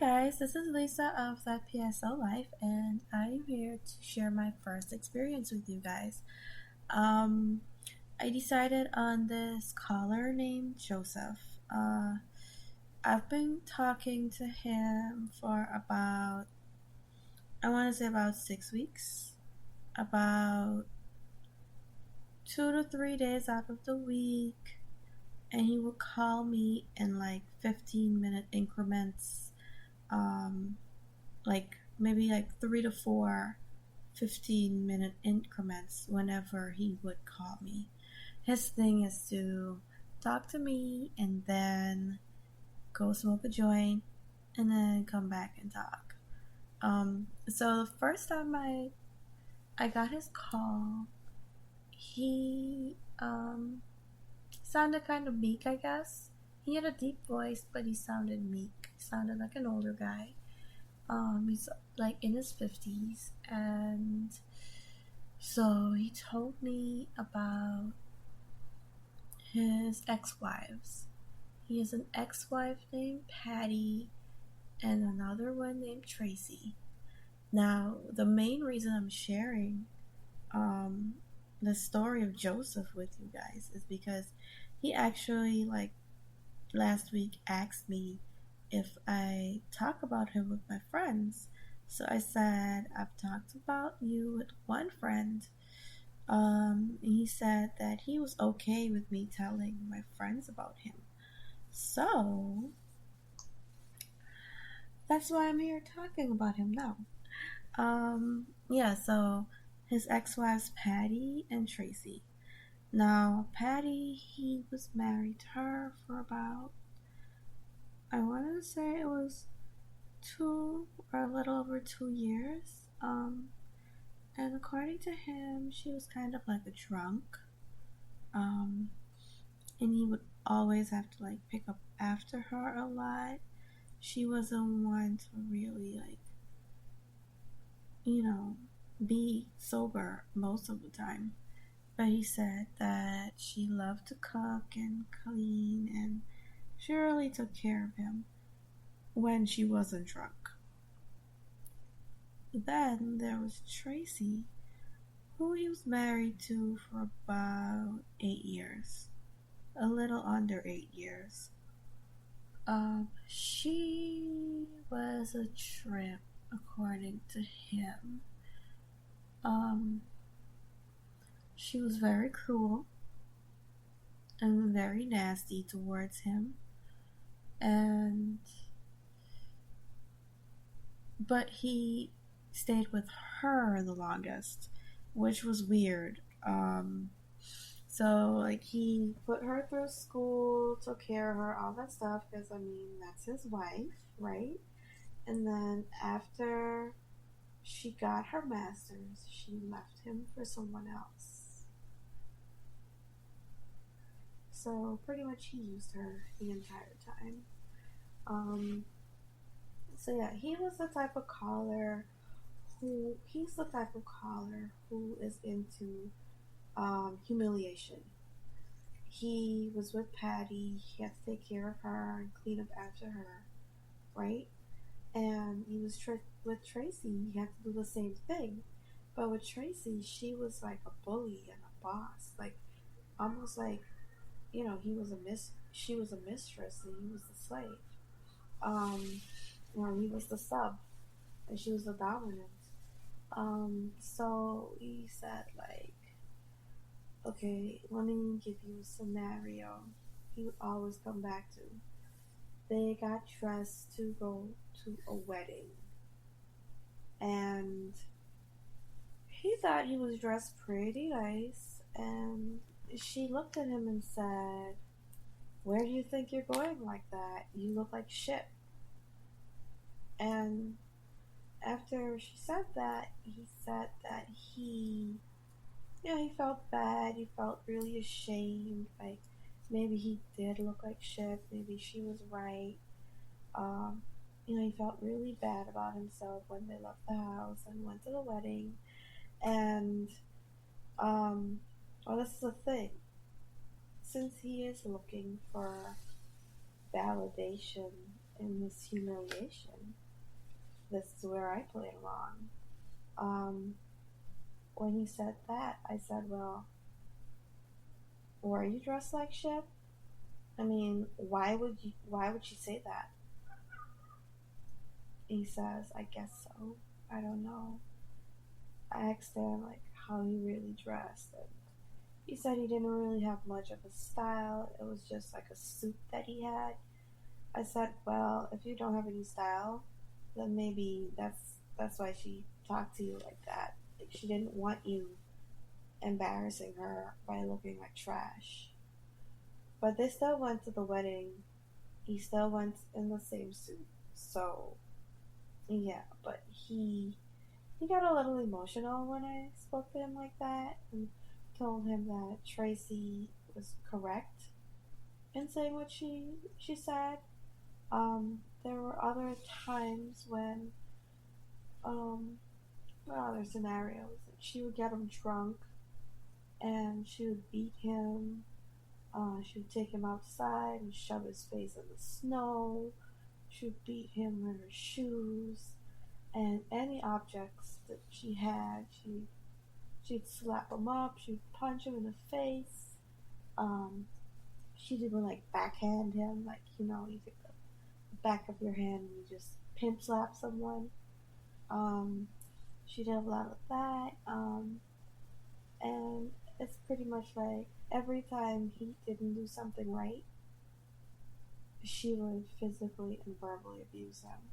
guys, this is Lisa of That PSO Life, and I'm here to share my first experience with you guys. Um, I decided on this caller named Joseph. I've been talking to him for I want to say about 6 weeks, about 2 to 3 days out of the week, and he would call me in like 15-minute increments, um, like maybe like 3 to 4 15-minute increments whenever he would call me. His thing is to talk to me and then go smoke a joint and then come back and talk. So the first time I got his call, he sounded kind of meek, I guess. He had a deep voice, but he sounded meek. He sounded like an older guy. He's like in his 50s, and so he told me about his ex-wives. He has an ex-wife named Patty and another one named Tracy. Now, the main reason I'm sharing um, the story of Joseph with you guys is because he actually, like, last week asked me if I talk about him with my friends. So I said, I've talked about you with one friend. He said that he was okay with me telling my friends about him. So that's why I'm here talking about him now. Yeah, so his ex-wives Patty and Tracy. Now, Patty, he was married to her for about, I want to say it was 2 or a little over 2 years. And according to him, she was kind of like a drunk. Um, and he would always have to like pick up after her a lot. She wasn't one to really like, you know, be sober most of the time. But he said that she loved to cook and clean and she really took care of him when she wasn't drunk. Then there was Tracy, who he was married to for about 8 years, a little under 8 years. She was a trip, according to him. Um, she was very cruel and very nasty towards him, and but he stayed with her the longest, which was weird. So like he put her through school, took care of her, all that stuff, because I mean that's his wife, right? And then after she got her master's, she left him for someone else. So pretty much he used her the entire time. So yeah, he's the type of caller who is into humiliation. He was with Patty, he had to take care of her and clean up after her, right? And he was with Tracy, he had to do the same thing. But with Tracy, she was like a bully and a boss, like almost like, she was a mistress and he was the slave. Um, he was the sub and she was the dominant. So he said like, okay, let me give you a scenario. He would always come back to. They got dressed to go to a wedding, and he thought he was dressed pretty nice, and she looked at him and said, "Where do you think you're going like that? You look like shit." And after she said that, he said that he felt bad. He felt really ashamed. Like maybe he did look like shit. Maybe she was right. Um, he felt really bad about himself when they left the house and went to the wedding. And well, this is the thing. Since he is looking for validation in his humiliation. This is where I played along. Um, when he said that, I said, "Well, were you dressed like shit? I mean, why would you? Why would she say that?" He says, "I guess so. I don't know." I asked him like how he really dressed, and he said he didn't really have much of a style. It was just like a suit that he had. I said, "Well, if you don't have any style, then maybe that's why she talked to you like that. Like she didn't want you embarrassing her by looking like trash." But they still went to the wedding. He still went in the same suit. So yeah, but he got a little emotional when I spoke to him like that and told him that Tracy was correct in saying what she said. There were other times when other scenarios. She would get him drunk and she would beat him. She would take him outside and shove his face in the snow. She would beat him with her shoes and any objects that she had. She'd slap him up. She'd punch him in the face. Um, she'd even like backhand him, like you take the back of your hand and you just pimp slap someone. Um, she did a lot of that. And it's pretty much like every time he didn't do something right, she would physically and verbally abuse him.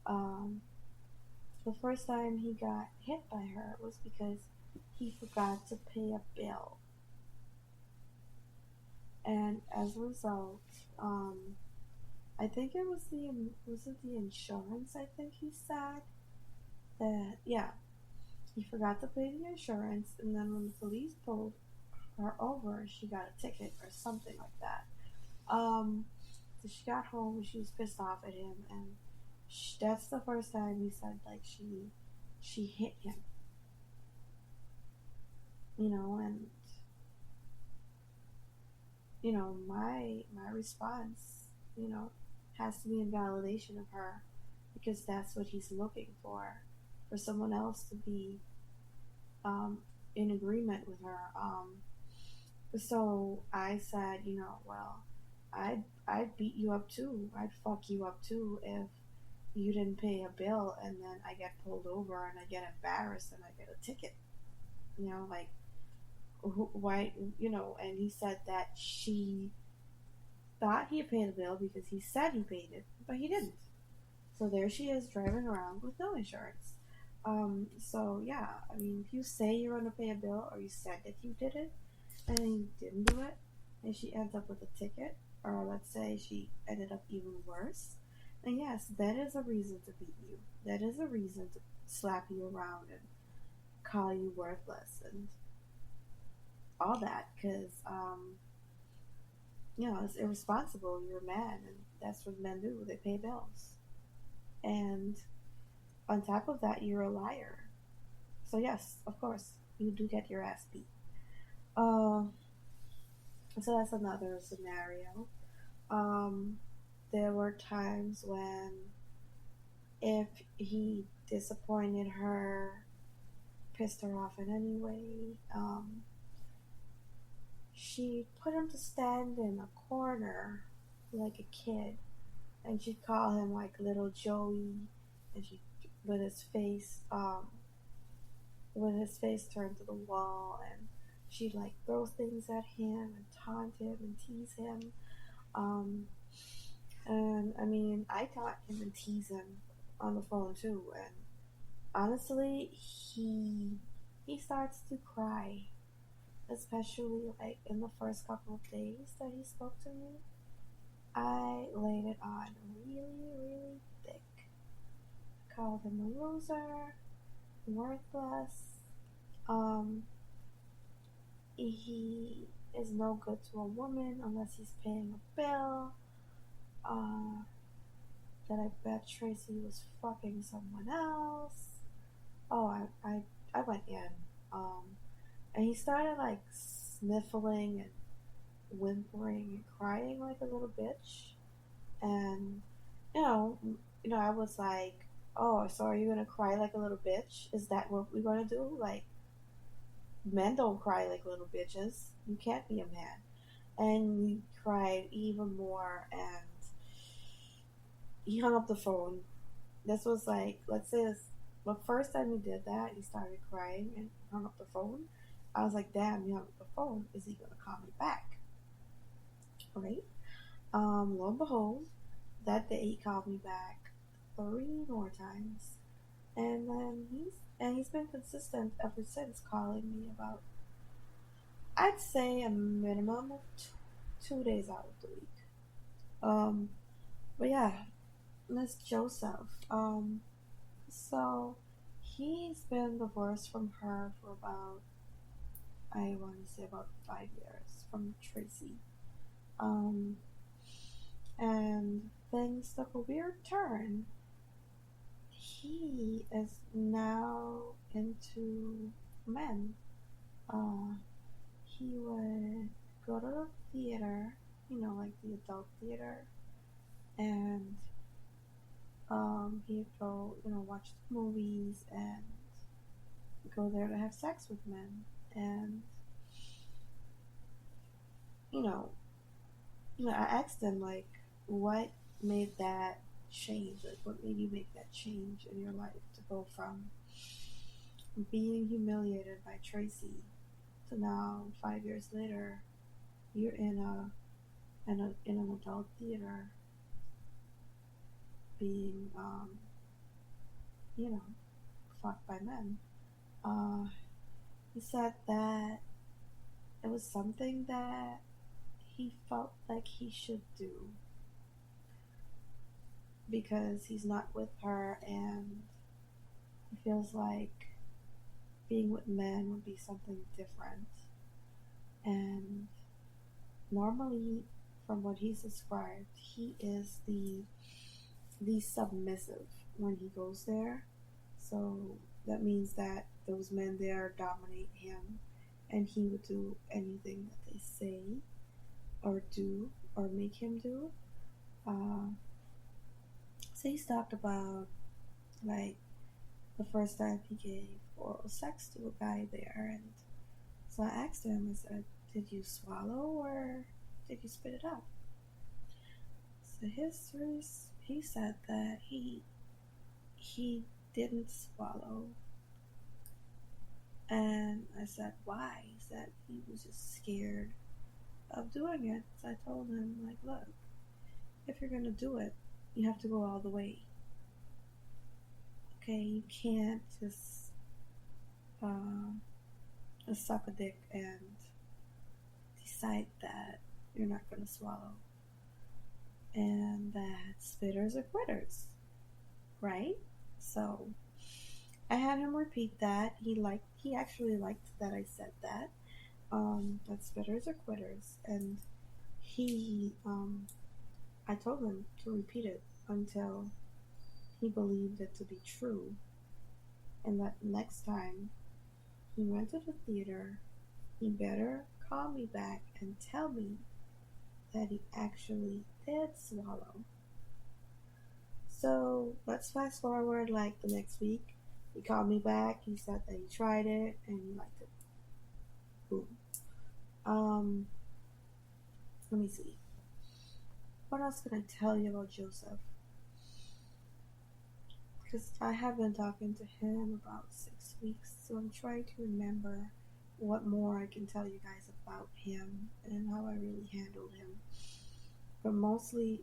Um, the first time he got hit by her was because he forgot to pay a bill, and as a result, I think it was it the insurance? I think he said that yeah, he forgot to pay the insurance, and then when the police pulled her over, she got a ticket or something like that. Um, so she got home and she was pissed off at him, and that's the first time he said like she hit him, and my response, has to be in validation of her because that's what he's looking for someone else to be um, in agreement with her. So I said, well, I'd beat you up too. I'd fuck you up too if you didn't pay a bill and then I get pulled over and I get embarrassed and I get a ticket. Like why? And he said that she thought he paid the bill because he said he paid it, but he didn't. So there she is driving around with no insurance. So yeah, I mean, if you say you're gonna pay a bill or you said that you did it and then you didn't do it, and she ends up with a ticket, or let's say she ended up even worse, then yes, that is a reason to beat you. That is a reason to slap you around and call you worthless and all that, because it's irresponsible. You're a man, and that's what men do. They pay bills, and on top of that, you're a liar. So yes, of course, you do get your ass beat. Uh, so that's another scenario. Um, there were times when if he disappointed her, pissed her off in any way, she put him to stand in a corner like a kid, and she'd call him like little Joey, and she with his face turned to the wall, and she'd like throw things at him and taunt him and tease him. Um, and I mean, I taunt him and tease him on the phone too, and honestly, he starts to cry, especially like in the first couple of days that he spoke to me. I laid it on really, really thick. Called him a loser, worthless. Um, he is no good to a woman unless he's paying a bill. Uh, that I bet Tracy was fucking someone else. Oh, I went in. And he started like sniffling and whimpering and crying like a little bitch. And you know, I was like, oh, so are you gonna cry like a little bitch? Is that what we're gonna do? Like, men don't cry like little bitches. You can't be a man. And we cried even more, and he hung up the phone. This was like, let's say this, the first time he did that, he started crying and hung up the phone. I was like, damn, he hung up the phone. Is he gonna call me back? Right? Lo and behold, that day he called me back 3 more times, and he's been consistent ever since, calling me about, I'd say, a minimum of 2 days out of the week. Um, but yeah, Miss Joseph. So he's been divorced from her for about, I want to say, about 5 years from Tracy. Um, and things took a weird turn. He is now into men. Uh, he would go to the theater, like the adult theater, and he'd go, watch the movies and go there to have sex with men. And you know, I asked him like, what made that change? Like, what made you make that change in your life to go from being humiliated by Tracy to now 5 years later, you're in an adult theater being you know fucked by men. Uh, he said that it was something that he felt like he should do because he's not with her, and he feels like being with men would be something different. And normally, from what he's described, he is the submissive when he goes there. So that means that those men there dominate him, and he would do anything that they say or do or make him do. Uh, so he's talked about like the first time he gave oral sex to a guy there, and so I asked him, I said, "Did you swallow or did you spit it out?" So he said that he didn't swallow. And I said, why? He said he was just scared of doing it. So I told him, like, look, if you're gonna do it, you have to go all the way. Okay, you can't just suck a dick and decide that you're not gonna swallow, and that spitters are quitters, right? So I had him repeat that. He actually liked that I said that. That spitters are quitters, and he I told him to repeat it until he believed it to be true, and that next time he went to the theater, he better call me back and tell me that he actually did swallow. So let's fast forward like the next week. He called me back. He said that he tried it and he liked it. Boom. Um, Let me see. What else can I tell you about Joseph? Because I have been talking to him about 6 weeks, so I'm trying to remember what more I can tell you guys about him and how I really handled him. But mostly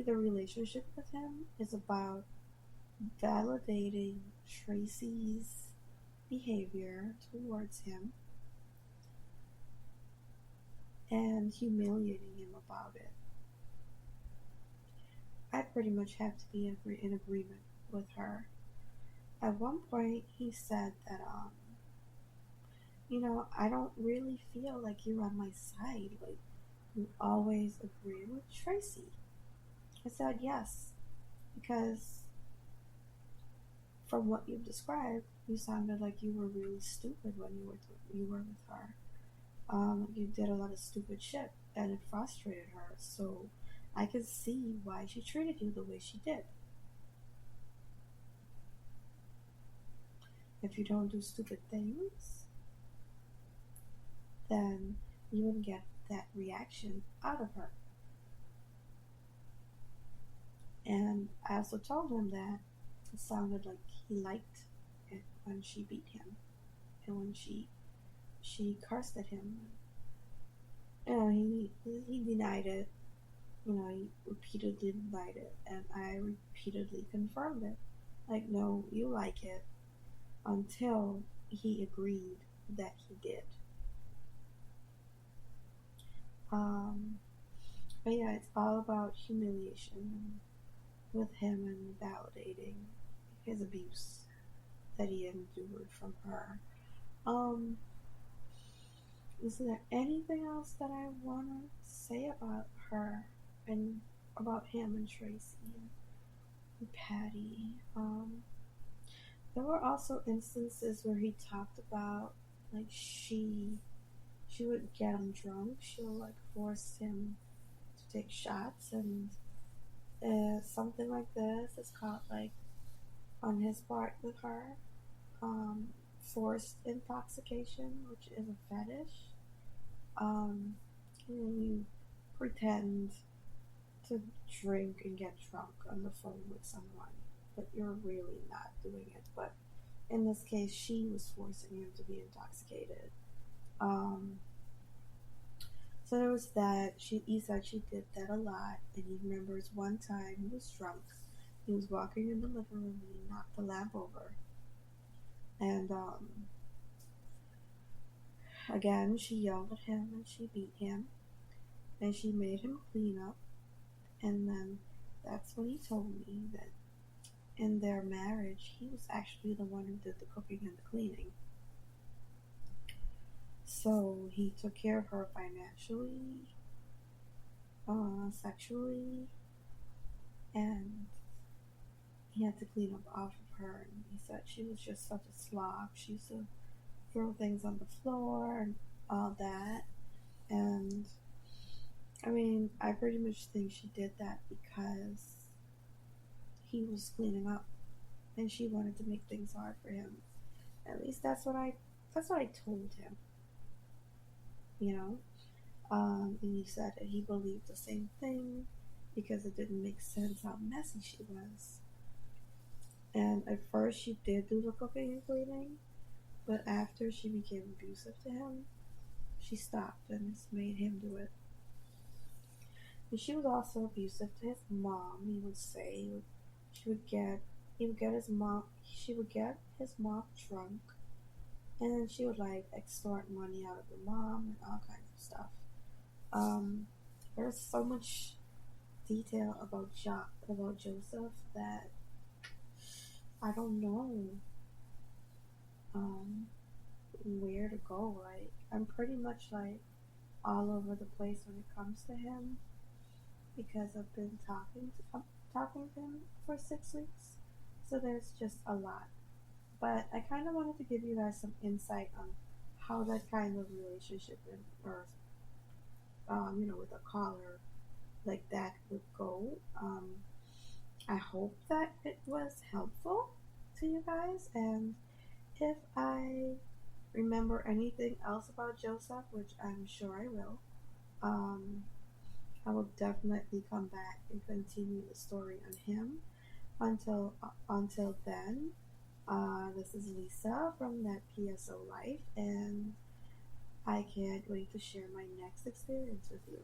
the relationship with him is about validating Tracy's behavior towards him and humiliating him about it. I pretty much have to be in agreement with her. At one point, he said that, I don't really feel like you're on my side. Like, you always agree with Tracy. I said yes, because from what you've described, you sounded like you were really stupid when you were with her. You did a lot of stupid shit. and it frustrated her. So I can see why she treated you the way she did. If you don't do stupid things, then you wouldn't get that reaction out of her. And I also told him that it sounded like he liked it when she beat him and when she cursed at him. You know, he denied it. You know, he repeatedly denied it, and I repeatedly confirmed it. Like, no, you like it, until he agreed that he did. Um, but yeah, it's all about humiliation with him and validating his abuse that he endured from her. Um, is there anything else that I want to say about her and about him and Tracy and Patty? There were also instances where he talked about like she would get him drunk. She'll like force him to take shots, and something like this is called like on his part with her, um, forced intoxication, which is a fetish. Um, you pretend to drink and get drunk on the phone with someone, but you're really not doing it. But in this case, she was forcing him to be intoxicated. Um, so there was that. He said she did that a lot, and he remembers one time he was drunk. He was walking in the living room and he knocked the lamp over. And again, she yelled at him and she beat him and she made him clean up. And then that's when he told me that in their marriage, he was actually the one who did the cooking and the cleaning. So he took care of her financially, sexually, and he had to clean up off of her. And he said she was just such a slob. She used to throw things on the floor and all that. And I mean, I pretty much think she did that because he was cleaning up and she wanted to make things hard for him. At least that's what I told him, you know. And he said that he believed the same thing because it didn't make sense how messy she was. And at first she did do the cooking and cleaning, but after she became abusive to him, she stopped and just made him do it. And she was also abusive to his mom. He would say she would get he would get his mom she would get his mom drunk, and then she would like extort money out of the mom and all kinds of stuff. Um, there's so much detail about Joseph that I don't know um, where to go. Like I'm pretty much like all over the place when it comes to him because I've been talking to him for 6 weeks. So there's just a lot. But I kind of wanted to give you guys some insight on how that kind of relationship or with a caller like that would go. I hope that it was helpful to you guys, and if I remember anything else about Joseph, which I'm sure I will, um, I will definitely come back and continue the story on him. Until then, this is Lisa from that PSO Life, and I can't wait to share my next experience with you.